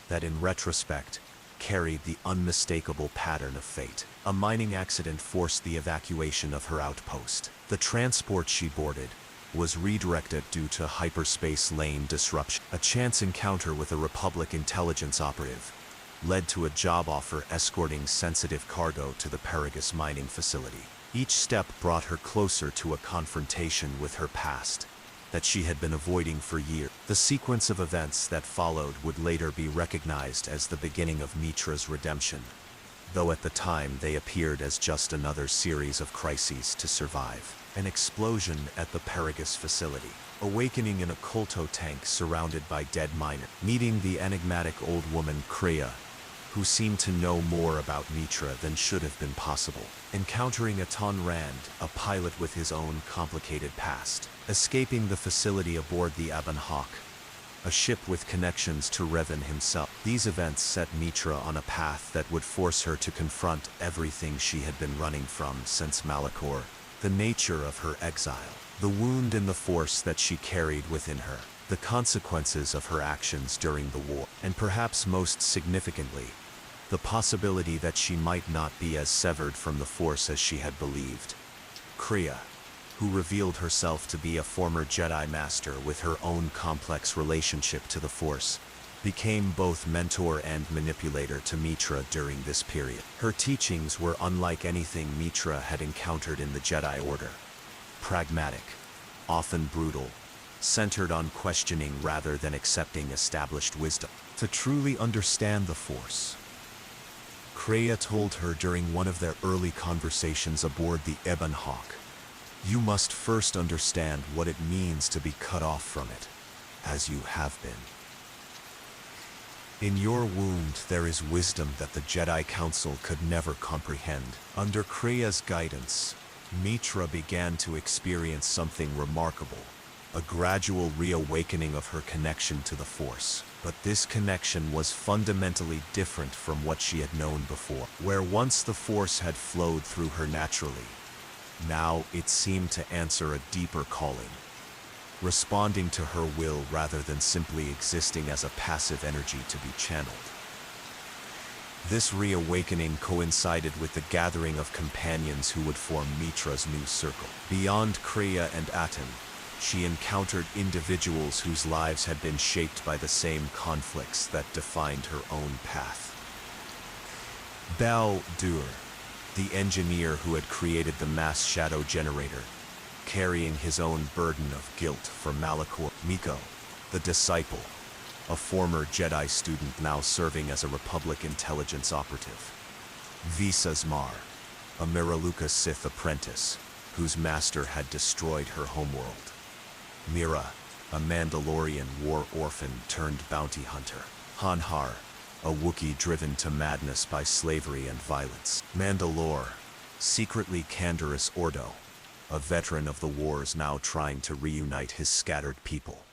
that, in retrospect, carried the unmistakable pattern of fate. A mining accident forced the evacuation of her outpost. The transport she boarded was redirected due to hyperspace lane disruption. A chance encounter with a Republic intelligence operative led to a job offer escorting sensitive cargo to the Paragus mining facility. Each step brought her closer to a confrontation with her past that she had been avoiding for years. The sequence of events that followed would later be recognized as the beginning of Meetra's redemption, though at the time they appeared as just another series of crises to survive. An explosion at the Paragus facility, awakening in a Kolto tank surrounded by dead miners, meeting the enigmatic old woman Kreia, who seemed to know more about Meetra than should have been possible, encountering Atan Rand, a pilot with his own complicated past, escaping the facility aboard the Ebon Hawk, a ship with connections to Revan himself. These events set Meetra on a path that would force her to confront everything she had been running from since Malachor. The nature of her exile, the wound in the Force that she carried within her, the consequences of her actions during the war, and perhaps most significantly, the possibility that she might not be as severed from the Force as she had believed. Kreia, who revealed herself to be a former Jedi Master with her own complex relationship to the Force, became both mentor and manipulator to Meetra during this period. Her teachings were unlike anything Meetra had encountered in the Jedi Order. Pragmatic, often brutal, centered on questioning rather than accepting established wisdom. To truly understand the Force, Kreia told her during one of their early conversations aboard the Ebon Hawk, "You must first understand what it means to be cut off from it, as you have been. In your wound there is wisdom that the Jedi Council could never comprehend." Under Kreia's guidance, Meetra began to experience something remarkable, a gradual reawakening of her connection to the Force. But this connection was fundamentally different from what she had known before. Where once the Force had flowed through her naturally, now it seemed to answer a deeper calling, responding to her will rather than simply existing as a passive energy to be channeled. This reawakening coincided with the gathering of companions who would form Meetra's new circle. Beyond Kreia and Atan, she encountered individuals whose lives had been shaped by the same conflicts that defined her own path. Bao Dur, the engineer who had created the mass shadow generator, carrying his own burden of guilt for Malachor. Miko, the disciple, a former Jedi student now serving as a Republic intelligence operative. Visasmar, a Miraluka Sith apprentice, whose master had destroyed her homeworld. Mira, a Mandalorian war orphan turned bounty hunter. Hanhar, a Wookiee driven to madness by slavery and violence. Mandalore, secretly Canderous Ordo, a veteran of the wars now trying to reunite his scattered people.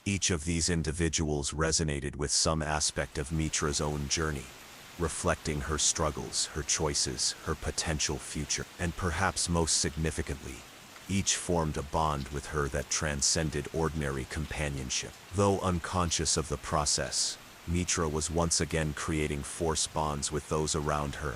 Each of these individuals resonated with some aspect of Meetra's own journey, reflecting her struggles, her choices, her potential future, and perhaps most significantly, each formed a bond with her that transcended ordinary companionship. Though unconscious of the process, Meetra was once again creating Force bonds with those around her,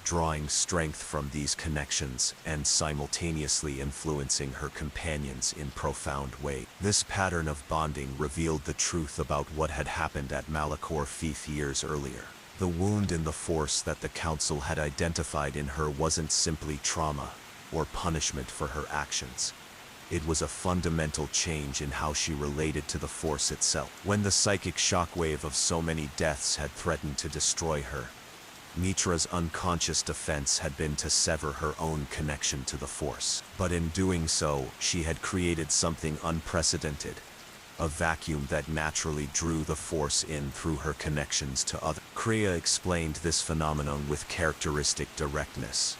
drawing strength from these connections and simultaneously influencing her companions in profound ways. This pattern of bonding revealed the truth about what had happened at Malachor Fief years earlier. The wound in the Force that the Council had identified in her wasn't simply trauma or punishment for her actions. It was a fundamental change in how she related to the Force itself. When the psychic shockwave of so many deaths had threatened to destroy her, Meetra's unconscious defense had been to sever her own connection to the Force. But in doing so, she had created something unprecedented, a vacuum that naturally drew the Force in through her connections to others. Kreia explained this phenomenon with characteristic directness.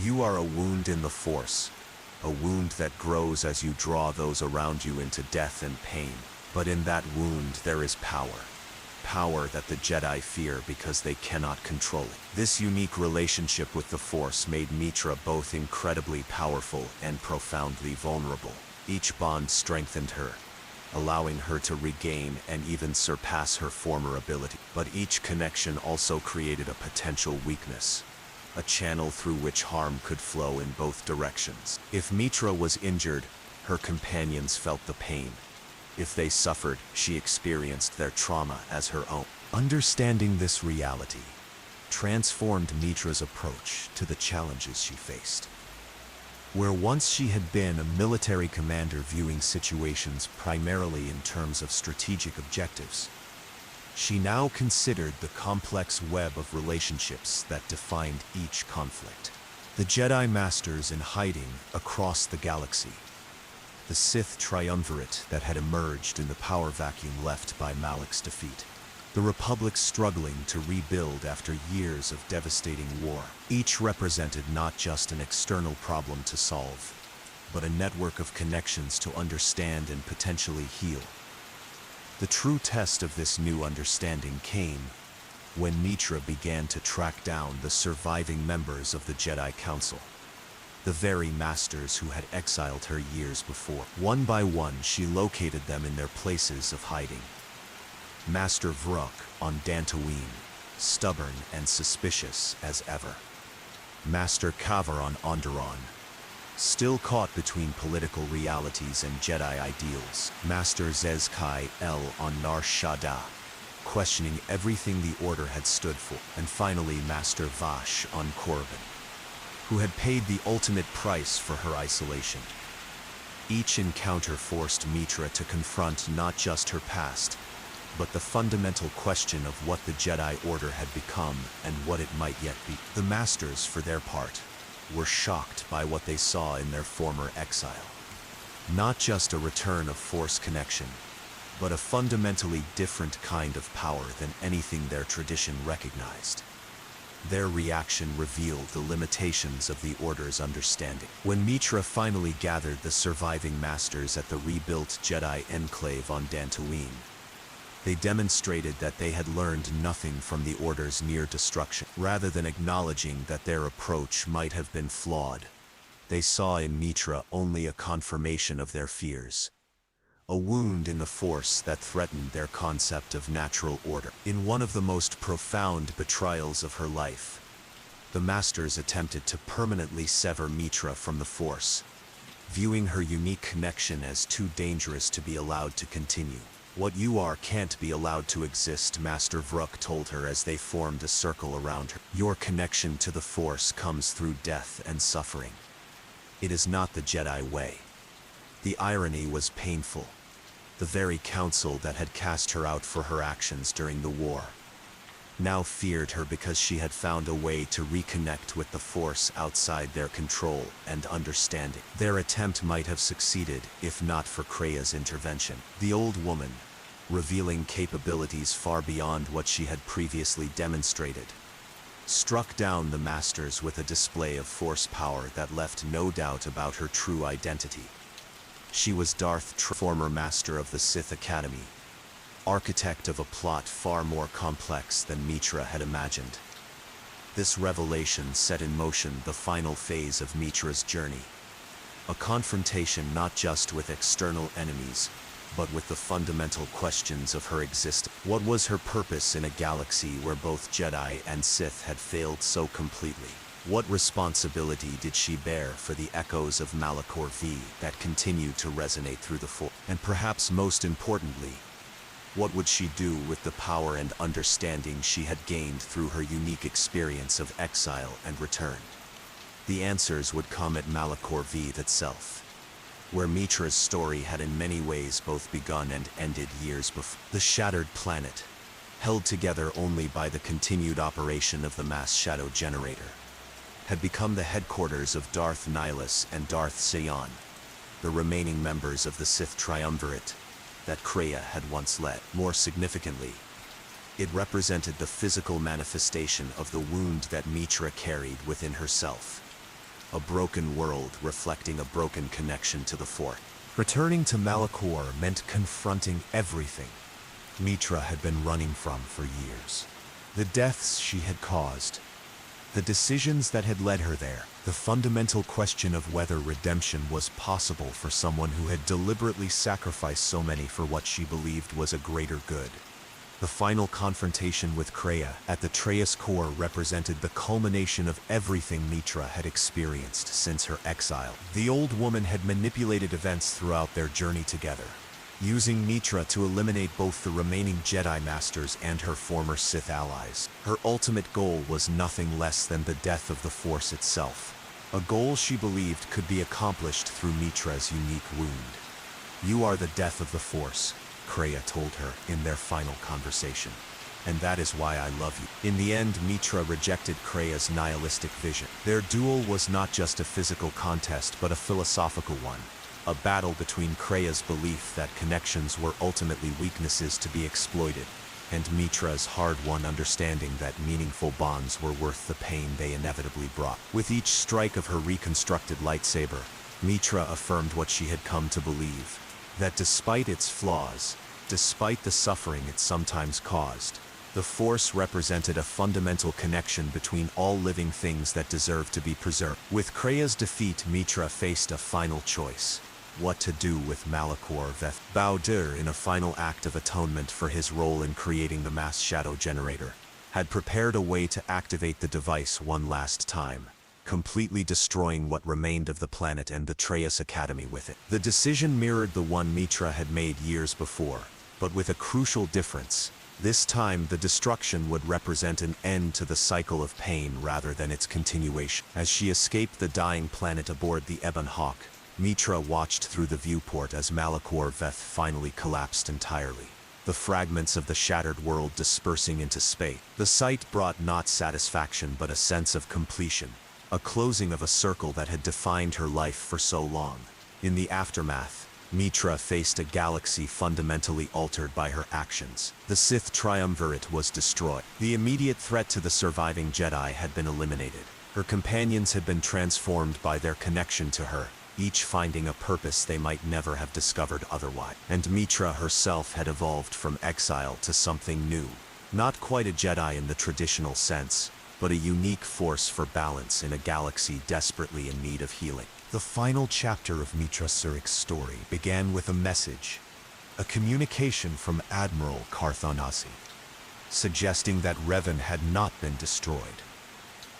You are a wound in the Force, a wound that grows as you draw those around you into death and pain. But in that wound there is power. Power that the Jedi fear because they cannot control it. This unique relationship with the Force made Meetra both incredibly powerful and profoundly vulnerable. Each bond strengthened her, allowing her to regain and even surpass her former ability. But each connection also created a potential weakness, a channel through which harm could flow in both directions. If Meetra was injured, her companions felt the pain. If they suffered, she experienced their trauma as her own. Understanding this reality transformed Meetra's approach to the challenges she faced. Where once she had been a military commander viewing situations primarily in terms of strategic objectives, she now considered the complex web of relationships that defined each conflict. The Jedi Masters in hiding across the galaxy, the Sith triumvirate that had emerged in the power vacuum left by Malak's defeat, the Republic struggling to rebuild after years of devastating war. Each represented not just an external problem to solve, but a network of connections to understand and potentially heal. The true test of this new understanding came when Meetra began to track down the surviving members of the Jedi Council, the very masters who had exiled her years before. One by one, she located them in their places of hiding. Master Vruk on Dantooine, stubborn and suspicious as ever. Master Kavar on Onderon, still caught between political realities and Jedi ideals. Master Zez-Kai El on Nar Shaddaa, questioning everything the Order had stood for. And finally Master Vash on Korriban, who had paid the ultimate price for her isolation. Each encounter forced Meetra to confront not just her past, but the fundamental question of what the Jedi Order had become and what it might yet be. The Masters, for their part, were shocked by what they saw in their former exile. Not just a return of Force connection, but a fundamentally different kind of power than anything their tradition recognized. Their reaction revealed the limitations of the Order's understanding. When Meetra finally gathered the surviving Masters at the rebuilt Jedi Enclave on Dantooine, they demonstrated that they had learned nothing from the Order's near destruction. Rather than acknowledging that their approach might have been flawed, they saw in Meetra only a confirmation of their fears, a wound in the Force that threatened their concept of natural order. In one of the most profound betrayals of her life, the Masters attempted to permanently sever Meetra from the Force, viewing her unique connection as too dangerous to be allowed to continue. What you are can't be allowed to exist, Master Vruk told her as they formed a circle around her. Your connection to the Force comes through death and suffering. It is not the Jedi way. The irony was painful. The very council that had cast her out for her actions during the war now feared her because she had found a way to reconnect with the Force outside their control and understanding. Their attempt might have succeeded if not for Kreia's intervention. The old woman, revealing capabilities far beyond what she had previously demonstrated, struck down the Masters with a display of Force power that left no doubt about her true identity. She was Darth Travis, former Master of the Sith Academy, architect of a plot far more complex than Meetra had imagined. This revelation set in motion the final phase of Meetra's journey, a confrontation not just with external enemies, but with the fundamental questions of her existence. What was her purpose in a galaxy where both Jedi and Sith had failed so completely? What responsibility did she bear for the echoes of Malachor V that continued to resonate through the Force? And perhaps most importantly, what would she do with the power and understanding she had gained through her unique experience of exile and return? The answers would come at Malachor V itself, where Meetra's story had in many ways both begun and ended years before. The shattered planet, held together only by the continued operation of the mass shadow generator, had become the headquarters of Darth Nihilus and Darth Sion, the remaining members of the Sith Triumvirate, that Kreia had once led. More significantly, it represented the physical manifestation of the wound that Meetra carried within herself. A broken world reflecting a broken connection to the Force. Returning to Malachor meant confronting everything Meetra had been running from for years. The deaths she had caused, the decisions that had led her there, the fundamental question of whether redemption was possible for someone who had deliberately sacrificed so many for what she believed was a greater good. The final confrontation with Kreia at the Traeus core represented the culmination of everything Meetra had experienced since her exile. The old woman had manipulated events throughout their journey together, using Meetra to eliminate both the remaining Jedi Masters and her former Sith allies. Her ultimate goal was nothing less than the death of the Force itself, a goal she believed could be accomplished through Meetra's unique wound. "You are the death of the Force," Kreia told her in their final conversation, "and that is why I love you." In the end, Meetra rejected Kreia's nihilistic vision. Their duel was not just a physical contest but a philosophical one, a battle between Kreia's belief that connections were ultimately weaknesses to be exploited, and Meetra's hard-won understanding that meaningful bonds were worth the pain they inevitably brought. With each strike of her reconstructed lightsaber, Meetra affirmed what she had come to believe, that despite its flaws, despite the suffering it sometimes caused, the Force represented a fundamental connection between all living things that deserve to be preserved. With Kreia's defeat, Meetra faced a final choice: what to do with Malachor Veth. Bao-Dur, in a final act of atonement for his role in creating the mass shadow generator, had prepared a way to activate the device one last time, completely destroying what remained of the planet and the Traeus Academy with it. The decision mirrored the one Meetra had made years before, but with a crucial difference. This time, the destruction would represent an end to the cycle of pain rather than its continuation. As she escaped the dying planet aboard the Ebon Hawk, Meetra watched through the viewport as Malachor Veth finally collapsed entirely, the fragments of the shattered world dispersing into space. The sight brought not satisfaction but a sense of completion, a closing of a circle that had defined her life for so long. In the aftermath, Meetra faced a galaxy fundamentally altered by her actions. The Sith Triumvirate was destroyed. The immediate threat to the surviving Jedi had been eliminated. Her companions had been transformed by their connection to her, each finding a purpose they might never have discovered otherwise. And Meetra herself had evolved from exile to something new. Not quite a Jedi in the traditional sense, but a unique force for balance in a galaxy desperately in need of healing. The final chapter of Meetra Surik's story began with a message, a communication from Admiral Carthanasi, suggesting that Revan had not been destroyed,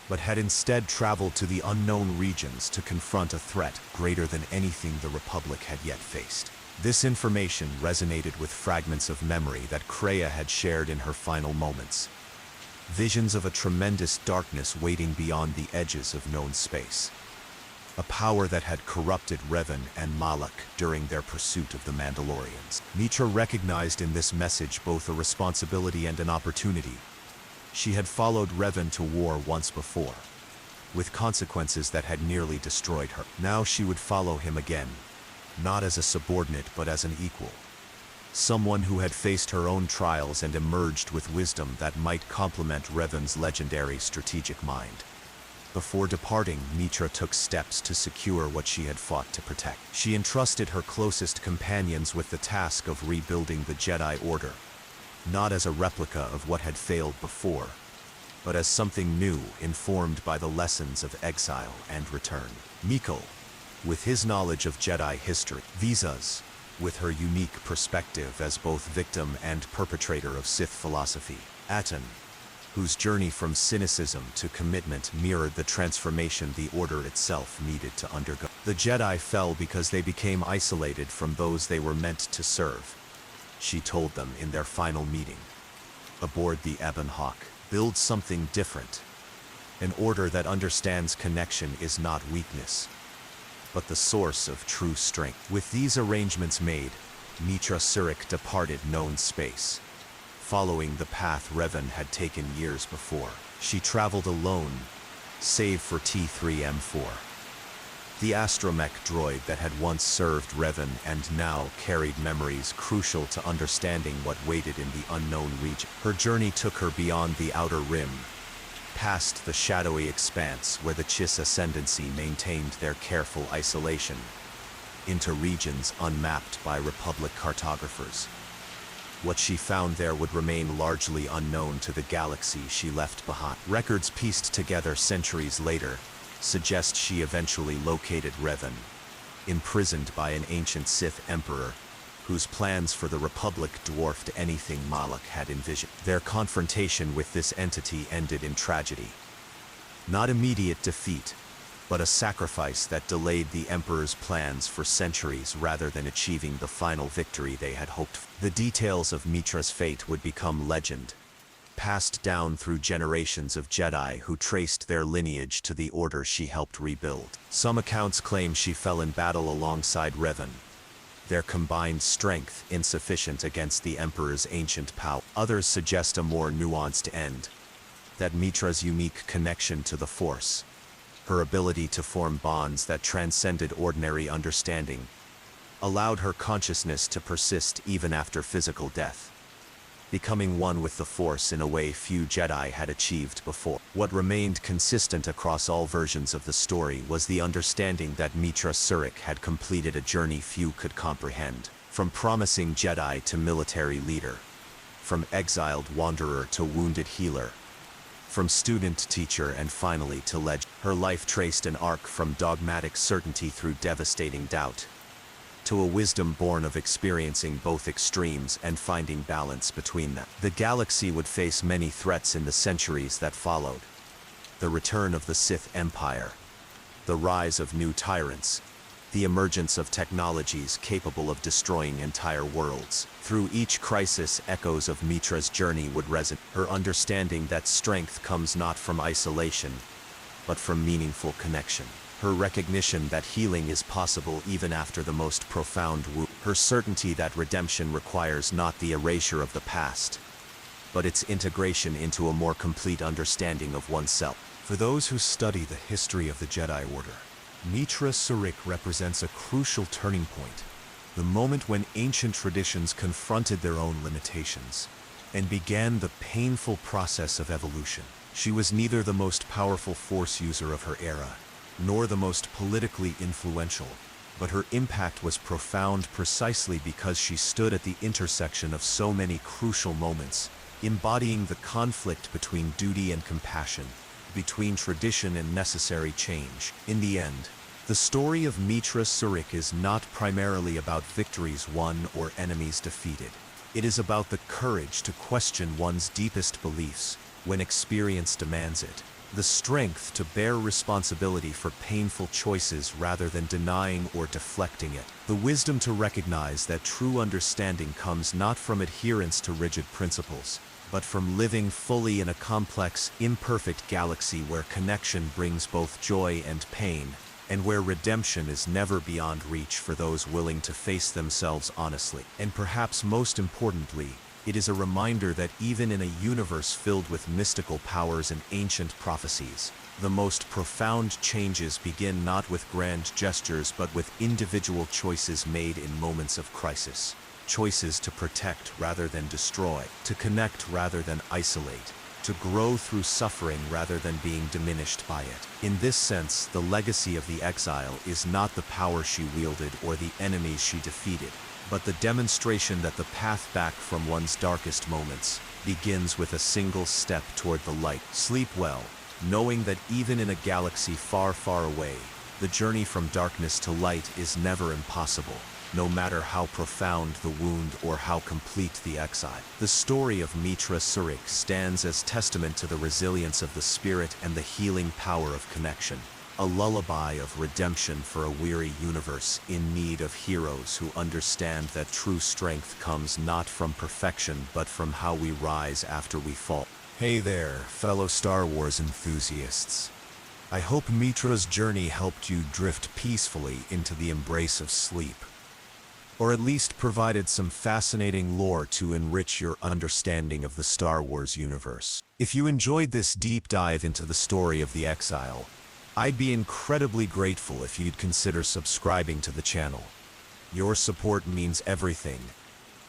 but had instead traveled to the unknown regions to confront a threat greater than anything the Republic had yet faced. This information resonated with fragments of memory that Kreia had shared in her final moments, visions of a tremendous darkness waiting beyond the edges of known space, a power that had corrupted Revan and Malak during their pursuit of the Mandalorians. Meetra recognized in this message both a responsibility and an opportunity. She had followed Revan to war once before, with consequences that had nearly destroyed her. Now she would follow him again, not as a subordinate but as an equal. Someone who had faced her own trials and emerged with wisdom that might complement Revan's legendary strategic mind. Before departing, Meetra took steps to secure what she had fought to protect. She entrusted her closest companions with the task of rebuilding the Jedi Order, not as a replica of what had failed before, but as something new, informed by the lessons of exile and return. Mikkel, with his knowledge of Jedi history, Visas, with her unique perspective as both victim and perpetrator of Sith philosophy, Aten, whose journey from cynicism to commitment mirrored the transformation the Order itself needed to undergo. The Jedi fell because they became isolated from those they were meant to serve, she told them in their final meeting. Aboard the Ebon Hawk, build something different. An order that understands connection is not weakness, but the source of true strength. With these arrangements made, Meetra Surik departed known space, following the path Revan had taken years before. She traveled alone, save for T3M4, The astromech droid that had once served Revan and now carried memories crucial to understanding what waited in the unknown region. Her journey took her beyond the outer rim, past the shadowy expanse where the Chiss Ascendancy maintained their careful isolation, into regions unmapped by Republic cartographers. What she found there would remain largely unknown to the galaxy she left behind. Records pieced together centuries later suggest she eventually located Revan, imprisoned by an ancient Sith emperor whose plans for the Republic dwarfed anything Malak had envisioned. Their confrontation with this entity ended in tragedy. Not immediate defeat, but a sacrifice that delayed the Emperor's plans for centuries rather than achieving the final victory they had hoped for. The details of Meetra's fate would become legend, passed down through generations of Jedi who traced their lineage to the order she helped rebuild. Some accounts claim she fell in battle alongside Revan, their combined strength insufficient against the Emperor's ancient power. Others suggest a more nuanced end, that Meetra's unique connection to the Force, her ability to form bonds that transcended ordinary understanding, allowed her consciousness to persist even after physical death, becoming one with the Force in a way few Jedi had achieved before. What remained consistent across all versions of the story was the understanding that Meetra Surik had completed a journey few could comprehend, from promising Jedi to military leader, from exiled wanderer to wounded healer, from student to teacher and finally to legend. Her life traced an arc from dogmatic certainty through devastating doubt, to a wisdom born of experiencing both extremes and finding balance between them. The galaxy would face many threats in the centuries that followed. The return of the Sith Empire, the rise of new tyrants, the emergence of technologies capable of destroying entire worlds. Through each crisis, echoes of Meetra's journey would resonate. Her understanding that strength comes not from isolation, but from meaningful connection. Her recognition that healing is possible even after the most profound wound. Her certainty that redemption requires not the erasure of the past, but its integration into a more complete understanding of oneself. For those who study the history of the Jedi Order, Meetra Surik represents a crucial turning point, the moment when ancient traditions confronted their own limitations and began the painful process of evolution. She was neither the most powerful Force user of her era, nor the most politically influential, but her impact was profound precisely because she stood at the intersection of so many crucial moments, embodying the conflict between duty and compassion, between tradition and necessary change. In the end, the story of Meetra Surik is not primarily about victories won or enemies defeated. It is about the courage to question one's deepest beliefs when experience demands it, the strength to bear responsibility for painful choices rather than denying or deflecting it, the wisdom to recognize that true understanding comes not from adherence to rigid principles, but from living fully in a complex, imperfect galaxy where connection brings both joy and pain, and where redemption is never beyond reach for those willing to face themselves honestly. And perhaps most importantly, it is a reminder that even in a universe filled with mystical powers and ancient prophecies, the most profound changes begin not with grand gestures but with individual choices made in moments of crisis. Choices to protect rather than destroy, to connect rather than isolate, to grow through suffering rather than being diminished by it. In this sense, the legacy of the exile is not the power she wielded or the enemies she defeated, but the demonstration that the path back from one's darkest moments begins with a single step toward the light. Sleep well, knowing that even in a galaxy far, far away, the journey from darkness to light is never impossible, no matter how profound the wound or how complete the exile. The story of Meetra Surik stands as testament to the resilience of the spirit and the healing power of connection, a lullaby of redemption for a weary universe in need of heroes who understand that true strength comes not from perfection but from how we rise after we fall. Hey there, fellow Star Wars enthusiasts. I hope Meetra's journey helped you drift peacefully into the embrace of sleep, or at least provided some fascinating lore to enrich your understanding of the Star Wars universe. If you enjoyed this deep dive into the story of the Exile, I'd be incredibly grateful if you'd consider subscribing to the channel. Your support means everything,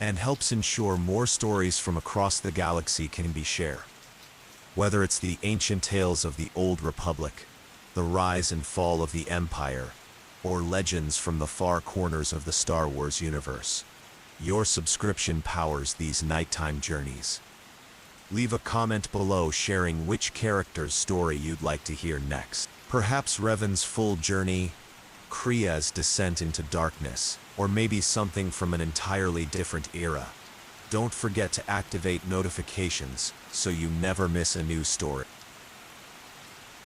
and helps ensure more stories from across the galaxy can be shared. Whether it's the ancient tales of the Old Republic, the rise and fall of the Empire, or legends from the far corners of the Star Wars universe, your subscription powers these nighttime journeys. Leave a comment below sharing which character's story you'd like to hear next. Perhaps Revan's full journey, Kria's descent into darkness, or maybe something from an entirely different era. Don't forget to activate notifications so you never miss a new story.